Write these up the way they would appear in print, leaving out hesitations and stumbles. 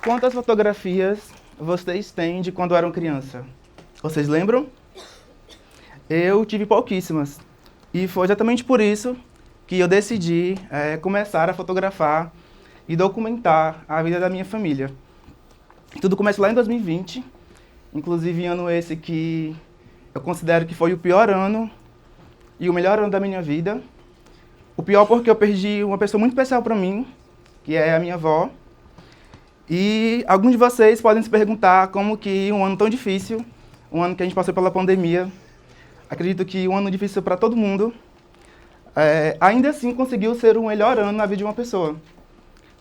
Quantas fotografias vocês têm de quando eram criança? Vocês lembram? Eu tive pouquíssimas. E foi exatamente por isso que eu decidi começar a fotografar e documentar a vida da minha família. Tudo começou lá em 2020, inclusive ano esse que eu considero que foi o pior ano e o melhor ano da minha vida. O pior porque eu perdi uma pessoa muito especial para mim, que é a minha avó. E alguns de vocês podem se perguntar como que um ano tão difícil, um ano que a gente passou pela pandemia, acredito que um ano difícil para todo mundo, ainda assim conseguiu ser o melhor ano na vida de uma pessoa.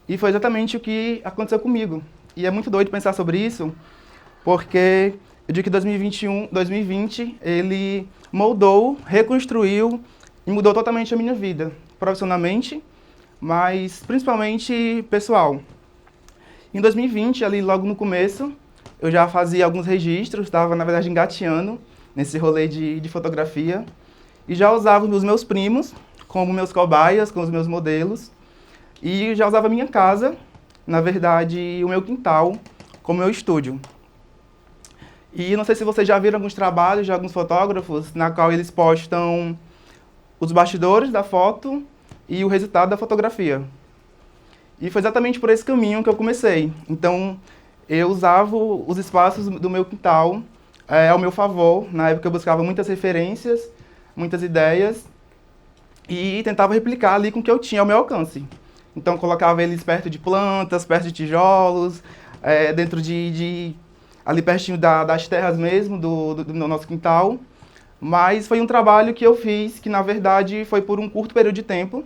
E foi exatamente o que aconteceu comigo. E é muito doido pensar sobre isso, porque eu digo que 2020, ele moldou, reconstruiu e mudou totalmente a minha vida, profissionalmente, mas principalmente pessoal. Em 2020, ali logo no começo, eu já fazia alguns registros, estava na verdade engateando nesse rolê de fotografia, e já usava os meus primos como meus cobaias, como os meus modelos, e já usava a minha casa, na verdade o meu quintal, como meu estúdio. E não sei se vocês já viram alguns trabalhos de alguns fotógrafos, na qual eles postam os bastidores da foto e o resultado da fotografia. E foi exatamente por esse caminho que eu comecei. Então, eu usava os espaços do meu quintal ao meu favor. Na época eu buscava muitas referências, muitas ideias, e tentava replicar ali com o que eu tinha ao meu alcance. Então, colocava eles perto de plantas, perto de tijolos, dentro ali pertinho das terras mesmo, do nosso quintal. Mas foi um trabalho que eu fiz, que na verdade foi por um curto período de tempo,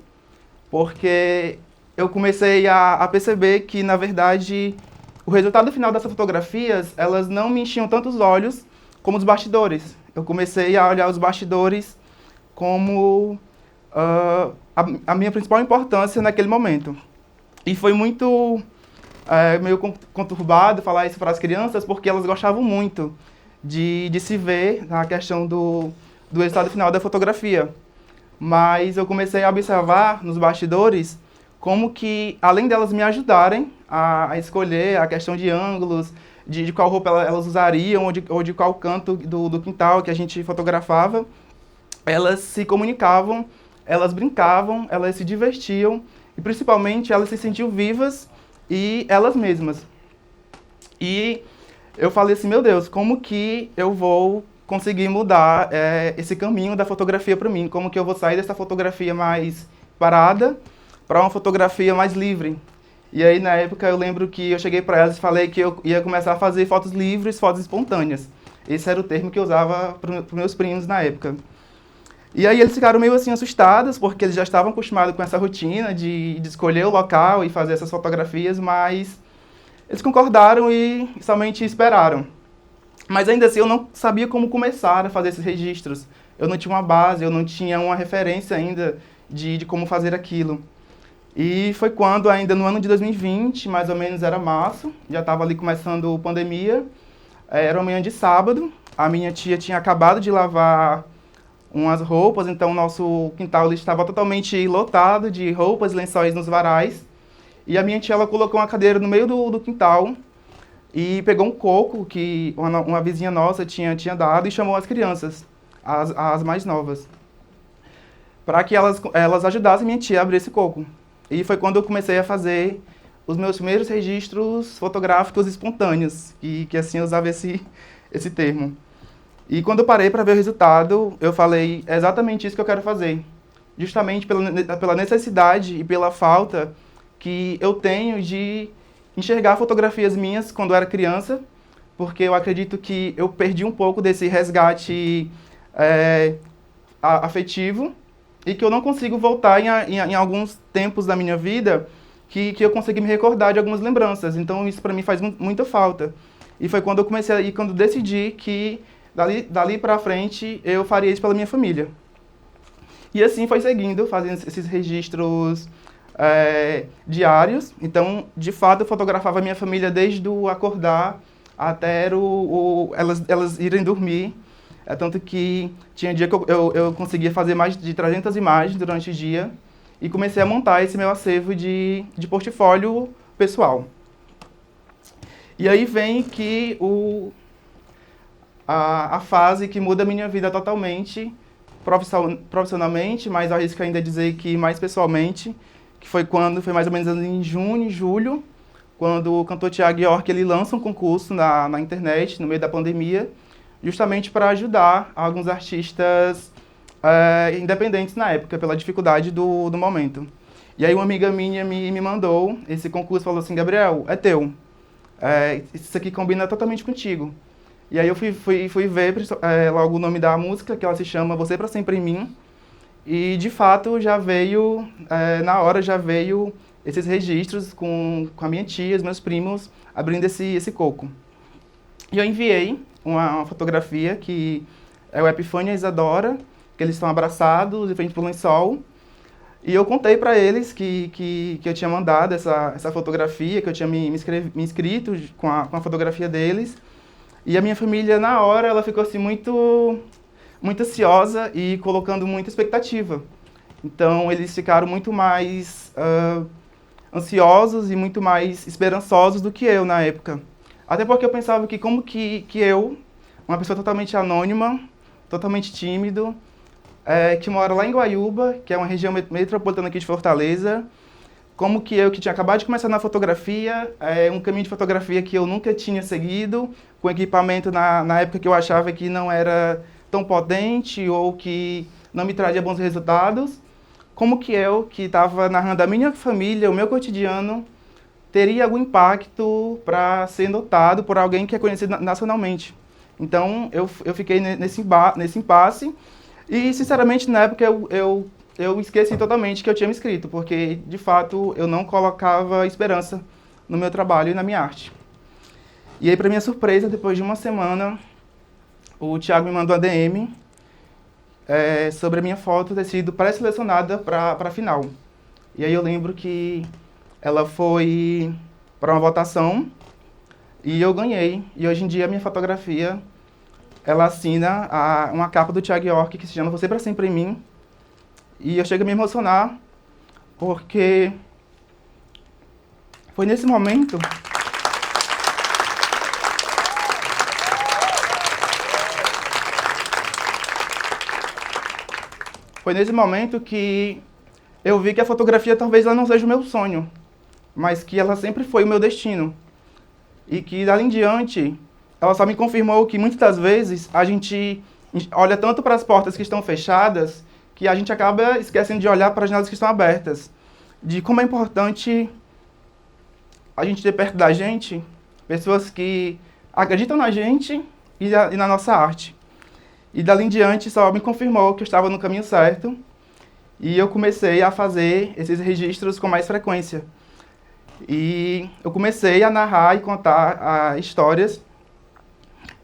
porque eu comecei a perceber que, na verdade, o resultado final dessas fotografias, elas não me enchiam tanto os olhos como os bastidores. Eu comecei a olhar os bastidores como a minha principal importância naquele momento. E foi muito meio conturbado falar isso para as crianças, porque elas gostavam muito de se ver na questão do resultado final da fotografia. Mas eu comecei a observar nos bastidores como que, além delas me ajudarem a escolher a questão de ângulos, de qual roupa elas usariam, ou de qual canto do quintal que a gente fotografava, elas se comunicavam, elas brincavam, elas se divertiam, e principalmente elas se sentiam vivas e elas mesmas. E eu falei assim, meu Deus, como que eu vou conseguir mudar esse caminho da fotografia para mim? Como que eu vou sair dessa fotografia mais parada para uma fotografia mais livre? E aí, na época, eu lembro que eu cheguei para elas e falei que eu ia começar a fazer fotos livres, fotos espontâneas. Esse era o termo que eu usava para os meus primos na época. E aí eles ficaram meio assim assustados, porque eles já estavam acostumados com essa rotina de escolher o local e fazer essas fotografias, mas eles concordaram e somente esperaram. Mas ainda assim eu não sabia como começar a fazer esses registros. Eu não tinha uma base, eu não tinha uma referência ainda de como fazer aquilo. E foi quando, ainda no ano de 2020, mais ou menos era março, já estava ali começando a pandemia, era uma manhã de sábado, a minha tia tinha acabado de lavar umas roupas, então o nosso quintal estava totalmente lotado de roupas e lençóis nos varais. E a minha tia ela colocou uma cadeira no meio do quintal e pegou um coco que uma vizinha nossa tinha dado e chamou as crianças, as mais novas, para que elas ajudassem minha tia a abrir esse coco. E foi quando eu comecei a fazer os meus primeiros registros fotográficos espontâneos, que assim eu usava esse termo. E quando eu parei para ver o resultado, eu falei, é exatamente isso que eu quero fazer. Justamente pela necessidade e pela falta que eu tenho de enxergar fotografias minhas quando eu era criança, porque eu acredito que eu perdi um pouco desse resgate afetivo e que eu não consigo voltar em alguns tempos da minha vida que eu consegui me recordar de algumas lembranças. Então isso para mim faz muita falta. E foi quando eu comecei, quando decidi que dali para frente eu faria isso pela minha família. E assim foi seguindo, fazendo esses registros diários. Então, de fato, eu fotografava a minha família desde o acordar até elas irem dormir. Tanto que tinha dia que eu conseguia fazer mais de 300 imagens durante o dia e comecei a montar esse meu acervo de portfólio pessoal. E aí vem que a fase que muda a minha vida totalmente, profissionalmente, mas arrisco ainda dizer que mais pessoalmente, que foi quando, foi mais ou menos em junho, julho, quando o cantor Thiago York ele lança um concurso na internet, no meio da pandemia, justamente para ajudar alguns artistas independentes na época, pela dificuldade do momento. E aí uma amiga minha me mandou esse concurso e falou assim, Gabriel, é teu. Isso aqui combina totalmente contigo. E aí eu fui ver logo o nome da música, que ela se chama Você Pra Sempre em Mim. E de fato já veio, na hora já veio esses registros com a minha tia, os meus primos, abrindo esse coco. E eu enviei uma fotografia que é o Epifânia e a Isadora, que eles estão abraçados, de frente pro lençol. E eu contei para eles que eu tinha mandado essa fotografia, que eu tinha me inscrito com a fotografia deles. E a minha família, na hora, ela ficou assim muito ansiosa e colocando muita expectativa. Então, eles ficaram muito mais ansiosos e muito mais esperançosos do que eu na época. Até porque eu pensava que como que eu, uma pessoa totalmente anônima, totalmente tímido, que mora lá em Guaiúba, que é uma região metropolitana aqui de Fortaleza, como que eu, que tinha acabado de começar na fotografia, um caminho de fotografia que eu nunca tinha seguido, com equipamento na época que eu achava que não era tão potente ou que não me trazia bons resultados, como que eu, que estava narrando a minha família, o meu cotidiano, teria algum impacto para ser notado por alguém que é conhecido nacionalmente. Então, eu fiquei nesse impasse e, sinceramente, na época eu esqueci totalmente que eu tinha me inscrito, porque, de fato, eu não colocava esperança no meu trabalho e na minha arte. E aí, para minha surpresa, depois de uma semana, o Thiago me mandou a DM sobre a minha foto ter sido pré-selecionada para a final. E aí eu lembro que ela foi para uma votação e eu ganhei. E hoje em dia a minha fotografia, ela assina uma capa do Thiago York que se chama Você Pra Sempre em Mim. E eu chego a me emocionar porque foi nesse momento que eu vi que a fotografia talvez ela não seja o meu sonho, mas que ela sempre foi o meu destino. E que dali em diante, ela só me confirmou que muitas das vezes a gente olha tanto para as portas que estão fechadas que a gente acaba esquecendo de olhar para as janelas que estão abertas. De como é importante a gente ter perto da gente pessoas que acreditam na gente e na nossa arte. E dali em diante só me confirmou que eu estava no caminho certo e eu comecei a fazer esses registros com mais frequência. E eu comecei a narrar e contar histórias.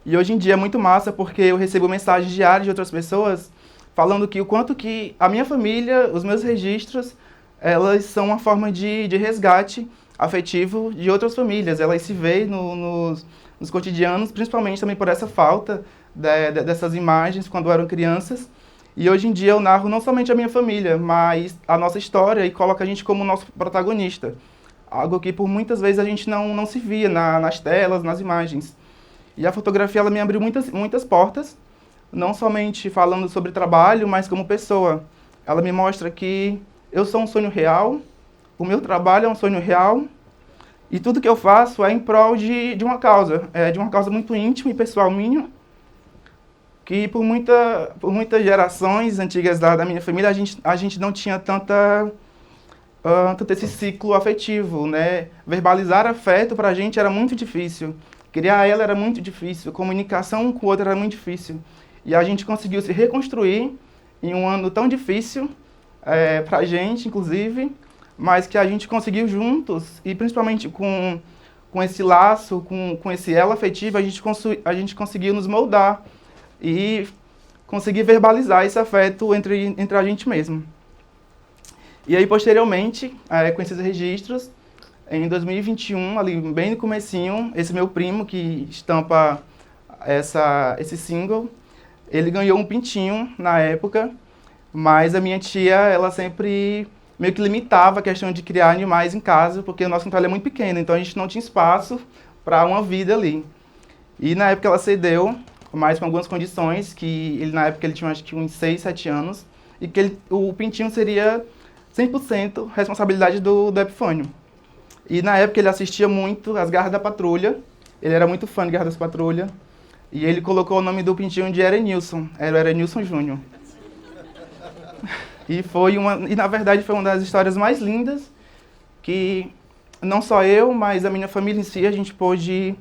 E hoje em dia é muito massa porque eu recebo mensagens diárias de outras pessoas falando que o quanto que a minha família, os meus registros, elas são uma forma de resgate afetivo de outras famílias. Elas se veem nos cotidianos, principalmente também por essa falta dessas imagens quando eram crianças. E hoje em dia eu narro não somente a minha família, mas a nossa história e coloco a gente como nosso protagonista. Algo que por muitas vezes a gente não se via nas telas, nas imagens. E a fotografia ela me abriu muitas portas, não somente falando sobre trabalho, mas como pessoa. Ela me mostra que eu sou um sonho real, o meu trabalho é um sonho real, e tudo que eu faço é em prol de uma causa muito íntima e pessoal minha, que por muitas gerações antigas da minha família, a gente não tinha tanto esse ciclo afetivo, né? Verbalizar afeto pra gente era muito difícil. Criar ela era muito difícil, comunicação um com o outro era muito difícil. E a gente conseguiu se reconstruir em um ano tão difícil, pra gente, inclusive, mas que a gente conseguiu juntos, e principalmente com esse laço, com esse elo afetivo, a gente conseguiu nos moldar e conseguir verbalizar esse afeto entre a gente mesmo. E aí, posteriormente, com esses registros, em 2021, ali bem no comecinho, esse meu primo que estampa esse single, ele ganhou um pintinho na época, mas a minha tia, ela sempre meio que limitava a questão de criar animais em casa, porque o nosso quintal é muito pequeno, então a gente não tinha espaço para uma vida ali. E na época ela cedeu, mas com algumas condições, que ele na época ele tinha acho que uns 6, 7 anos, e que o pintinho seria 100% responsabilidade do Epifânio. E na época ele assistia muito as Garras da Patrulha, ele era muito fã de Garras da Patrulha, e ele colocou o nome do pintinho de Erenilson, era o Erenilson Júnior. E na verdade foi uma das histórias mais lindas que não só eu, mas a minha família em si, a gente pôde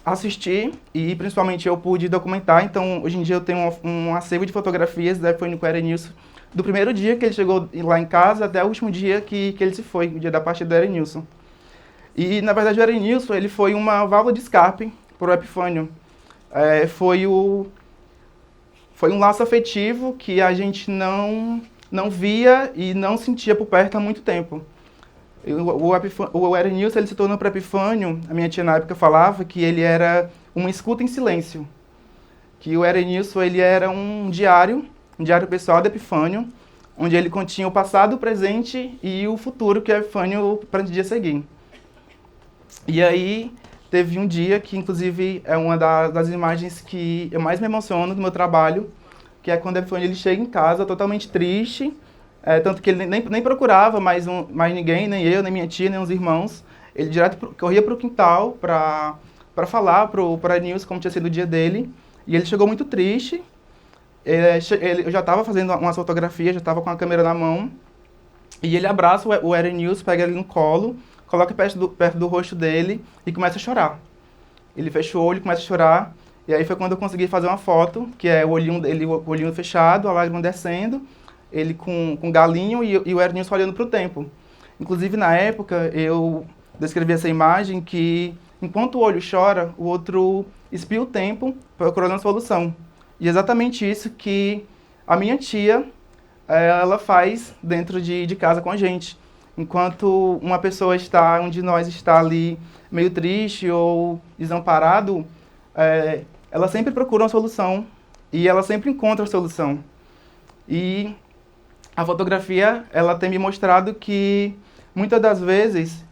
assistir e principalmente eu pude documentar. Então, hoje em dia eu tenho um acervo de fotografias da Epifânio com o Erenilson, do primeiro dia que ele chegou lá em casa até o último dia que ele se foi, o dia da partida do Erenilson. E, na verdade, o Erenilson, ele foi uma válvula de escape para o Epifânio. Foi um laço afetivo que a gente não via e não sentia por perto há muito tempo. O Erenilson, ele se tornou para Epifânio, a minha tia na época falava que ele era uma escuta em silêncio. Que o Erenilson, ele era um diário pessoal do Epifânio, onde ele continha o passado, o presente e o futuro que o Epifânio pretendia seguir. E aí, teve um dia que, inclusive, é uma das imagens que eu mais me emociono do meu trabalho, que é quando o Epifânio ele chega em casa totalmente triste, tanto que ele nem procurava mais ninguém, nem eu, nem minha tia, nem os irmãos. Ele direto corria para o quintal para falar para o Erenilson como tinha sido o dia dele. E ele chegou muito triste. Eu já estava fazendo umas fotografias, já estava com a câmera na mão. E ele abraça o Erenilson, pega ele no colo, coloca perto do rosto dele e começa a chorar. Ele fecha o olho e começa a chorar. E aí foi quando eu consegui fazer uma foto, que é o olhinho dele, o olhinho fechado, a lágrima descendo, ele com o galinho e o Erenilson olhando para o tempo. Inclusive, na época, eu descrevi essa imagem que, enquanto o olho chora, o outro espia o tempo procurando a solução. E é exatamente isso que a minha tia, ela faz dentro de casa com a gente. Enquanto uma pessoa um de nós está ali meio triste ou desamparado, ela sempre procura uma solução e ela sempre encontra a solução. E a fotografia, ela tem me mostrado que muitas das vezes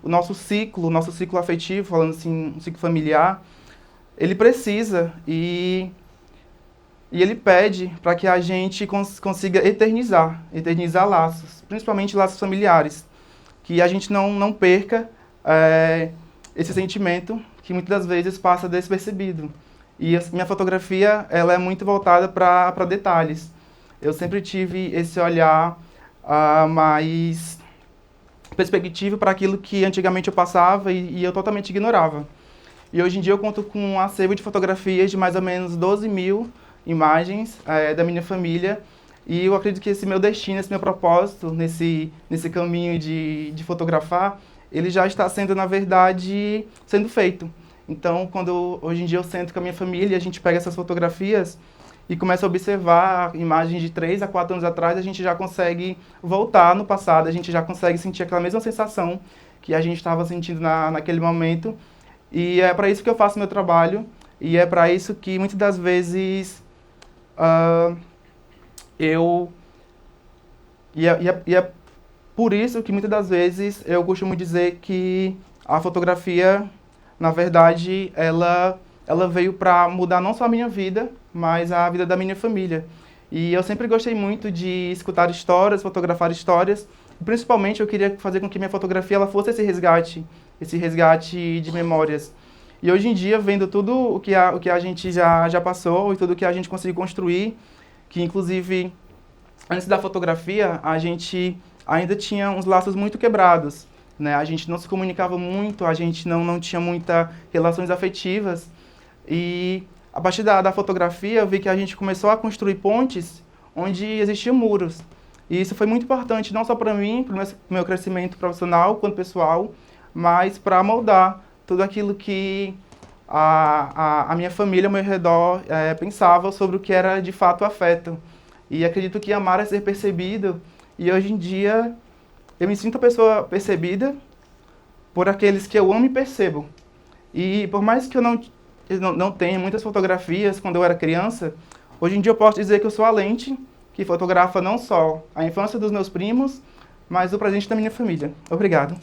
o nosso ciclo afetivo, falando assim, um ciclo familiar, ele precisa e ele pede para que a gente consiga eternizar laços, principalmente laços familiares, que a gente não perca esse sentimento que muitas das vezes passa despercebido. E a minha fotografia, ela é muito voltada para detalhes. Eu sempre tive esse olhar mais perspectivo para aquilo que antigamente eu passava e eu totalmente ignorava. E hoje em dia eu conto com um acervo de fotografias de mais ou menos 12 mil imagens da minha família. E eu acredito que esse meu destino, esse meu propósito nesse caminho de fotografar, ele já está sendo, na verdade, sendo feito. Então, hoje em dia eu sento com a minha família e a gente pega essas fotografias e começa a observar imagens de 3 a 4 anos atrás, a gente já consegue voltar no passado, a gente já consegue sentir aquela mesma sensação que a gente estava sentindo naquele momento. E é para isso que eu faço meu trabalho, e é para isso que muitas das vezes é por isso que muitas das vezes eu costumo dizer que a fotografia, na verdade, ela veio para mudar não só a minha vida, mas a vida da minha família. E eu sempre gostei muito de escutar histórias, fotografar histórias. Principalmente eu queria fazer com que minha fotografia ela fosse esse resgate de memórias. E hoje em dia, vendo tudo o que a gente já passou e tudo o que a gente conseguiu construir, que inclusive antes da fotografia a gente ainda tinha uns laços muito quebrados, né? A gente não se comunicava muito, a gente não tinha muitas relações afetivas. E a partir da fotografia eu vi que a gente começou a construir pontes onde existiam muros. E isso foi muito importante, não só para mim, para o meu crescimento profissional quanto pessoal, mas para moldar tudo aquilo que a minha família ao meu redor pensava sobre o que era de fato afeto. E acredito que amar é ser percebido, e hoje em dia eu me sinto a pessoa percebida por aqueles que eu amo e percebo. E por mais que eu não tenha muitas fotografias quando eu era criança, hoje em dia eu posso dizer que eu sou a lente que fotografa não só a infância dos meus primos, mas o presente da minha família. Obrigado.